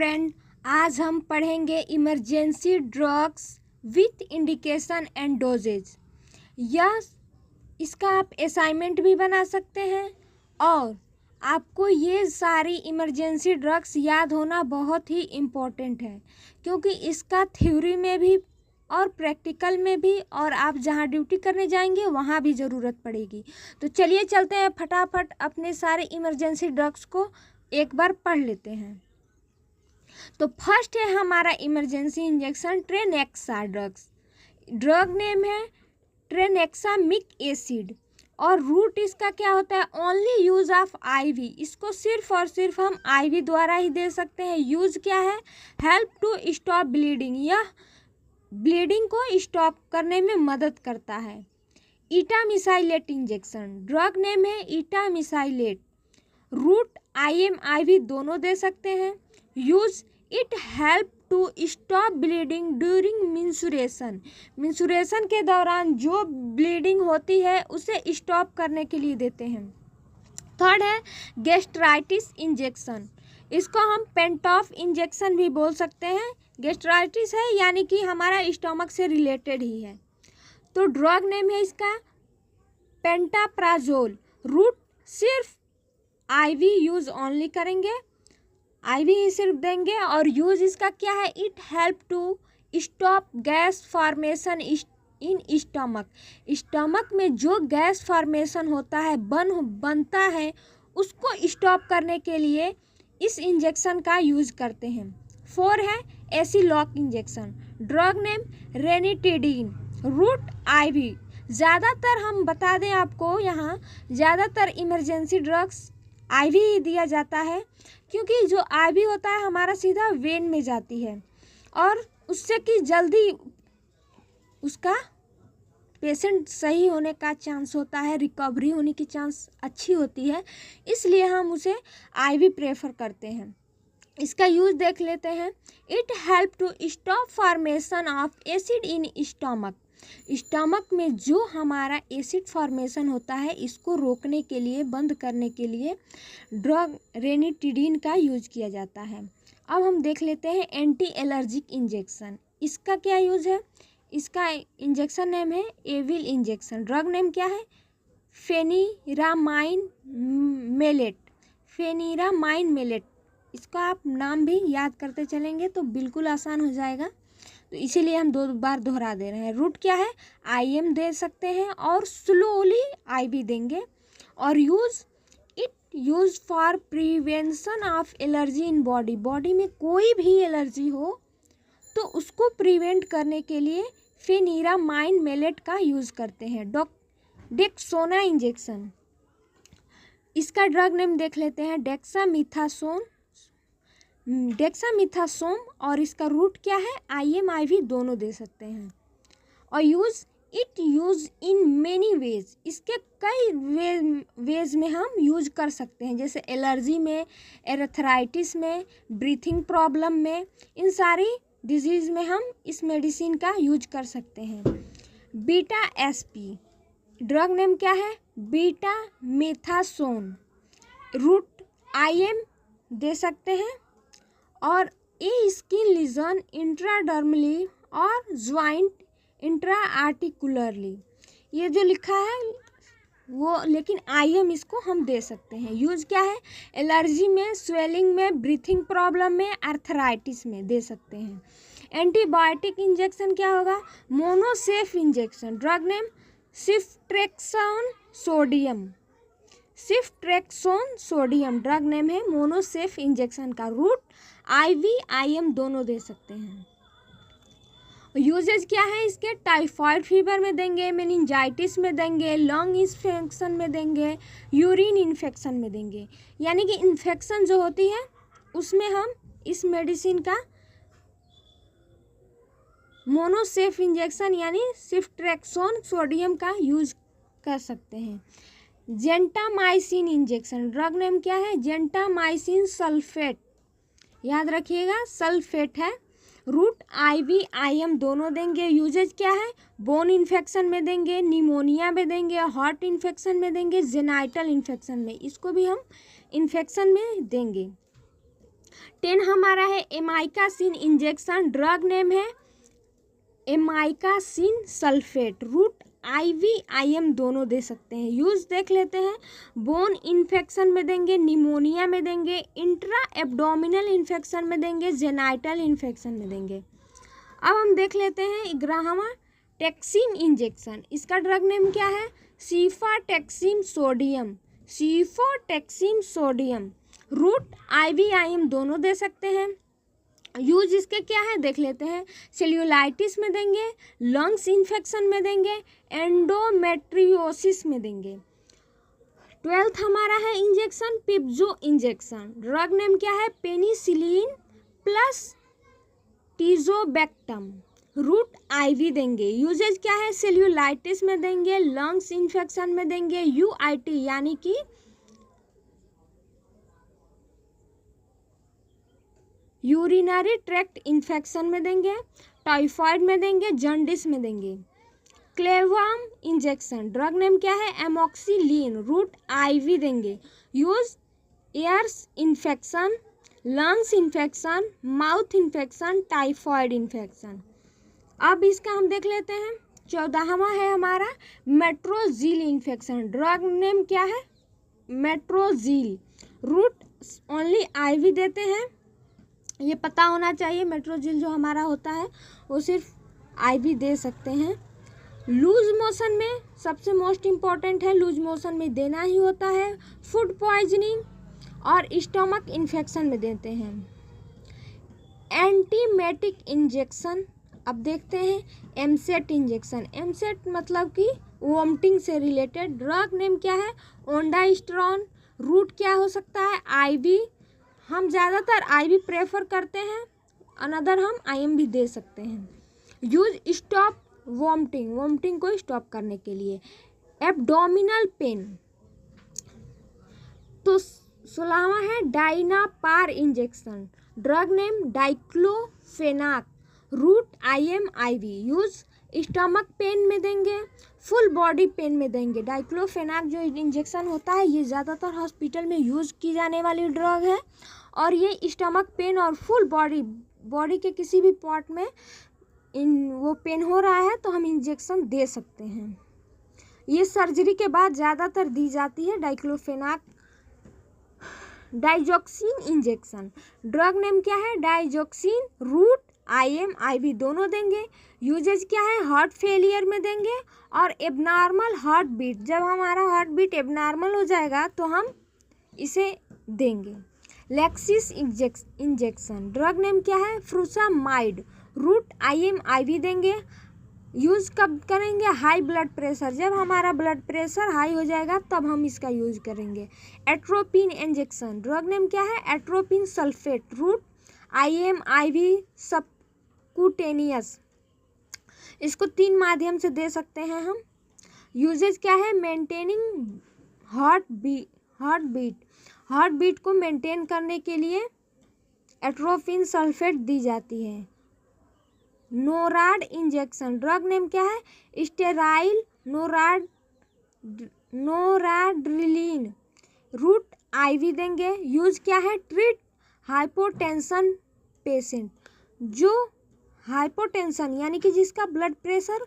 Friend, आज हम पढ़ेंगे emergency drugs with indication and doses. यह इसका आप असाइनमेंट भी बना सकते हैं और आपको ये सारी इमरजेंसी ड्रग्स याद होना बहुत ही इम्पोर्टेंट है, क्योंकि इसका थ्योरी में भी और प्रैक्टिकल में भी और आप जहाँ ड्यूटी करने जाएंगे वहाँ भी ज़रूरत पड़ेगी। तो चलिए चलते हैं, फटाफट अपने सारे इमरजेंसी ड्रग्स को एक बार पढ़ लेते हैं। तो फर्स्ट है हमारा emergency injection Tranexa drug name है ट्रेनेक्सामिक एसिड और रूट इसका क्या होता है, ओनली यूज ऑफ आईवी। इसको सिर्फ और सिर्फ हम आईवी द्वारा ही दे सकते हैं। यूज क्या है, हेल्प टू स्टॉप ब्लीडिंग, यह ब्लीडिंग को स्टॉप करने में मदद करता है। ईटामिसाइलेट इंजेक्शन, ड्रग नेम है ईटामिसाइलेट, रूट आईएम आईवी दोनों दे सकते हैं। Use it help to stop bleeding during menstruation के दौरान जो ब्लीडिंग होती है उसे स्टॉप करने के लिए देते हैं। थर्ड है गैस्ट्राइटिस इंजेक्शन, इसको हम पेंटॉफ इंजेक्शन भी बोल सकते हैं। गैस्ट्राइटिस है यानी कि हमारा स्टमक से रिलेटेड ही है। तो ड्रग नेम है इसका पेंटाप्राजोल, रूट सिर्फ आईवी यूज ओनली करेंगे, आईवी ही सिर्फ देंगे। और यूज इसका क्या है, it help to stop gas formation in stomach में जो गैस फॉर्मेशन होता है बनता है उसको स्टॉप करने के लिए इस इंजेक्शन का यूज करते हैं। 4 है Aciloc injection, drug name ranitidine, route IV. ज़्यादातर हम बता दें आपको, यहाँ ज़्यादातर इमरजेंसी ड्रग्स आईवी ही दिया जाता है, क्योंकि जो आईवी होता है हमारा सीधा वेन में जाती है और उससे कि जल्दी उसका पेशेंट सही होने का चांस होता है, रिकवरी होने की चांस अच्छी होती है, इसलिए हम उसे आईवी प्रेफर करते हैं। इसका यूज देख लेते हैं। It help to stop formation of acid in stomach में जो हमारा एसिड फॉर्मेशन होता है इसको रोकने के लिए, बंद करने के लिए ड्रग रेनिटिडीन का यूज किया जाता है। अब हम देख लेते हैं एंटी एलर्जिक इंजेक्शन, इसका क्या यूज है। इसका इंजेक्शन नेम है एविल इंजेक्शन, ड्रग नेम क्या है फेनिरामाइन मेलेट। इसका आप नाम भी याद करते चलेंगे तो बिल्कुल आसान हो जाएगा, तो इसीलिए हम 2 बार दोहरा दे रहे हैं। रूट क्या है, आईएम दे सकते हैं और स्लोली आईवी देंगे। और use for prevention of allergy in body में कोई भी एलर्जी हो तो उसको प्रिवेंट करने के लिए फेनिरामाइन मेलेट का यूज करते हैं। डेक्सोना इंजेक्शन, इसका ड्रग नेम देख लेते हैं डेक्सामिथासोम और इसका रूट क्या है, आईएम आईवी दोनों दे सकते हैं। और यूज इन मेनी वेज, इसके कई वेज में हम यूज कर सकते हैं, जैसे एलर्जी में, एरेथराइटिस में, ब्रीथिंग प्रॉब्लम में, इन सारी डिजीज में हम इस मेडिसिन का यूज कर सकते हैं। बीटा एसपी, ड्रग नेम क्या है बीटा मेथासोन, रूट आईएम दे सकते हैं। और ए स्किन लीजन इंट्राडर्मली और ज्वाइंट इंट्रा आर्टिकुलरली, ये जो लिखा है वो, लेकिन आईएम इसको हम दे सकते हैं। यूज क्या है, एलर्जी में, स्वेलिंग में, ब्रीथिंग प्रॉब्लम में, आर्थराइटिस में दे सकते हैं। एंटीबायोटिक इंजेक्शन क्या होगा, Monocef injection, drug name ceftriaxone sodium, drug name है मोनोसेफ इंजेक्शन का, रूट आईवी आईएम दोनों दे सकते हैं। यूजेज क्या है इसके, टाइफाइड फीवर में देंगे, मेनिंजाइटिस में देंगे, लंग इन्फेक्शन में देंगे, यूरिन इन्फेक्शन में देंगे। यानी कि इन्फेक्शन जो होती है उसमें हम इस मेडिसिन का मोनोसेफ इंजेक्शन यानी सिफ्ट्रेक्सोन सोडियम का यूज कर सकते हैं। जेंटामाइसिन इंजेक्शन, ड्रग नेम क्या है जेंटामाइसिन सल्फेट, याद रखिएगा सल्फेट है, रूट आईवी आईएम दोनों देंगे। यूजेज क्या है, बोन इन्फेक्शन में देंगे, निमोनिया में देंगे, हार्ट इन्फेक्शन में देंगे, जेनाइटल इन्फेक्शन में, इसको भी हम इन्फेक्शन में देंगे। 10 हमारा है एमाइकासिन इंजेक्शन, ड्रग नेम है एमाइकासिन सल्फेट, रूट IV IM दोनों दे सकते हैं। यूज देख लेते हैं। बोन इन्फेक्शन में देंगे, निमोनिया में देंगे, इंट्रा एब्डोमिनल इन्फेक्शन में देंगे, जेनाइटल इन्फेक्शन में देंगे। अब हम देख लेते हैं ग्राहमा टैक्सिन इंजेक्शन, इसका ड्रग नेम क्या है cefotaxime sodium, cefotaxime sodium, route IV IM दोनों दे सकते हैं। यूज इसके क्या है देख लेते हैं। सेल्यूलाइटिस में देंगे, लंग्स इन्फेक्शन में देंगे, एंडोमेट्रियोसिस में देंगे। 12th हमारा है इंजेक्शन पिप्जो इंजेक्शन, ड्रग नेम क्या है पेनिसिलिन प्लस टीजोबैक्टम, रूट IV देंगे। यूजेज क्या है सेल्यूलाइटिस में देंगे, लंग्स इन्फेक्शन में देंगे, UIT यानी कि यूरिनरी ट्रैक्ट इन्फेक्शन में देंगे, टाइफाइड में देंगे, जॉन्डिस में देंगे। क्लेवाम इंजेक्शन, ड्रग नेम क्या है एमोक्सिलिन, रूट IV देंगे। Use ears infection, lungs infection, mouth infection, typhoid infection. अब इसका हम देख लेते हैं। 14वां है हमारा मेट्रोजील इन्फेक्शन, ड्रग नेम क्या है मेट्रोजील, रूट ओनली IV देते हैं। ये पता होना चाहिए मेट्रोजील जो हमारा होता है वो सिर्फ IV दे सकते हैं। लूज मोशन में सबसे मोस्ट इम्पॉर्टेंट है, लूज मोशन में देना ही होता है। फूड पॉइजनिंग और स्टमक इन्फेक्शन में देते हैं। एंटीमेटिक इंजेक्शन, अब देखते हैं एमसेट इंजेक्शन, एमसेट मतलब कि वोमिटिंग से रिलेटेड। ड्रग नेम क्या है ओंडास्ट्रोन, रूट क्या हो सकता है IV, हम ज़्यादातर IV प्रेफर करते हैं, अनदर हम IM भी दे सकते हैं। यूज स्टॉप वोमिटिंग, वोमिटिंग को स्टॉप करने के लिए। एब्डोमिनल पेन, तो 16वां है Dynapar injection, drug name diclofenac, route IM IV। Use stomach pain में देंगे, फुल बॉडी पेन में देंगे। डाइक्लोफेनाक जो इंजेक्शन होता है ये ज़्यादातर हॉस्पिटल में यूज़ की जाने वाली ड्रग है और ये स्टमक पेन और फुल बॉडी के किसी भी पार्ट में वो पेन हो रहा है तो हम इंजेक्शन दे सकते हैं। ये सर्जरी के बाद ज़्यादातर दी जाती है diclofenac. Digoxin injection, drug name क्या है डाइजॉक्सिन, रूट IM IV दोनों देंगे। यूजेज क्या है हार्ट फेलियर में देंगे और एबनॉर्मल हार्ट बीट, जब हमारा हार्ट बीट एबनॉर्मल हो जाएगा तो हम इसे देंगे। लैक्सिस इंजेक्शन, ड्रग नेम क्या है फ्रूसामाइड, रूट IM IV देंगे। यूज़ कब करेंगे हाई ब्लड प्रेशर, जब हमारा ब्लड प्रेशर हाई हो जाएगा तब हम इसका यूज़ करेंगे। एट्रोपिन इंजेक्शन, ड्रग नेम क्या है atropine sulphate, route IM IV subcutaneous, इसको 3 माध्यम से दे सकते हैं हम। यूजेज क्या है मेंटेनिंग हार्ट बीट को मेंटेन करने के लिए एट्रोपिन सल्फेट दी जाती है। नोराड इंजेक्शन, ड्रग नेम क्या है स्टेराइल नोराड्रिलिन, रूट IV देंगे। यूज क्या है ट्रीट हाइपोटेंशन पेशेंट, जो हाइपोटेंशन यानी कि जिसका ब्लड प्रेशर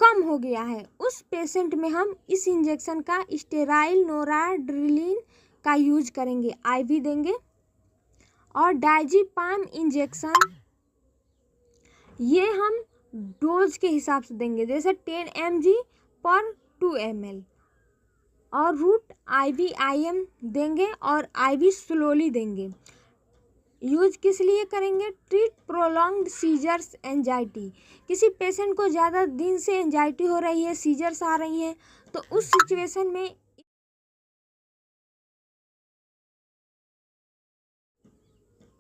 कम हो गया है उस पेशेंट में हम इस इंजेक्शन का स्टेराइल नोराड्रिलिन का यूज करेंगे, IV देंगे। और डाइजीपाम इंजेक्शन ये हम डोज के हिसाब से देंगे, जैसे 10 mg पर 2 ml, और रूट IV IM देंगे और IV स्लोली देंगे। यूज किस लिए करेंगे ट्रीट प्रोलॉन्ग्ड सीजर्स एंजाइटी, किसी पेशेंट को ज़्यादा दिन से एंजाइटी हो रही है, सीजर्स आ रही हैं, तो उस सिचुएशन में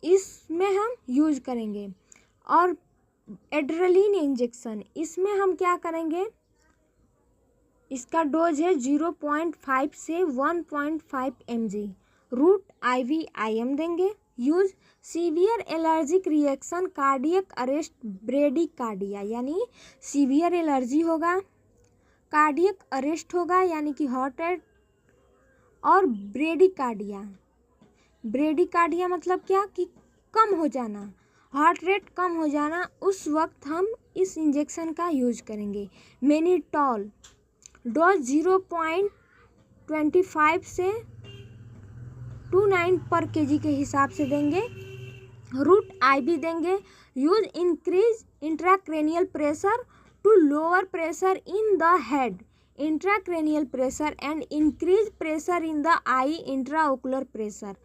इसमें हम यूज करेंगे। और एड्रेलिन इंजेक्शन, इसमें हम क्या करेंगे इसका डोज है 0.5 से 1.5 mg, रूट IV IM देंगे। Use severe allergic reaction cardiac arrest bradycardia, यानी सीवियर एलर्जी होगा, कार्डियक अरेस्ट होगा यानी कि हार्ट रेट, और ब्रेडिकार्डिया ब्रेडिकार्डिया मतलब क्या कि कम हो जाना, हार्ट रेट कम हो जाना, उस वक्त हम इस इंजेक्शन का यूज करेंगे। मेनिटॉल डोज 0.25 से 29 पर केजी के हिसाब से देंगे। रूट आईवी देंगे। Use increase intracranial pressure to lower pressure in the head, intracranial pressure and increase pressure in the eye, intraocular pressure.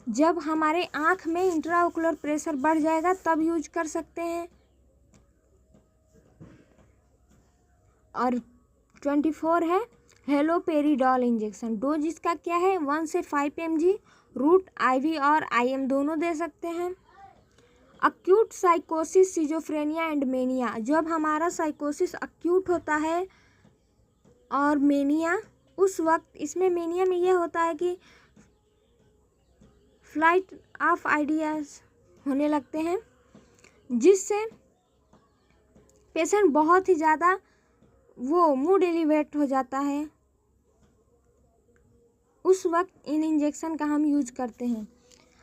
जब हमारे आँख में इंट्राओकुलर प्रेशर बढ़ जाएगा तब यूज कर सकते हैं। और 24 है हेलोपेरिडॉल इंजेक्शन। डोज इसका क्या है 1 से 5 mg। रूट आईवी और IM दोनों दे सकते हैं। अक्यूट साइकोसिस, सिजोफ्रेनिया एंड मेनिया। जब हमारा साइकोसिस अक्यूट होता है और मेनिया, उस वक्त इसमें मेनिया में यह होता है कि फ्लाइट ऑफ आइडियाज होने लगते हैं, जिससे पेशेंट बहुत ही ज़्यादा वो मूड एलिवेट हो जाता है। उस वक्त इन इंजेक्शन का हम यूज करते हैं।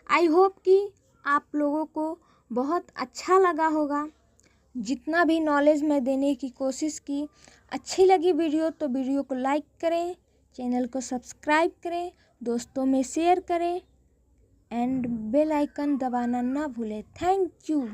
आई होप कि आप लोगों को बहुत अच्छा लगा होगा। जितना भी नॉलेज मैं देने की कोशिश की, अच्छी लगी वीडियो तो वीडियो को लाइक करें, चैनल को सब्सक्राइब करें, दोस्तों में शेयर करें एंड बेल आइकन दबाना ना भूलें। Thank you.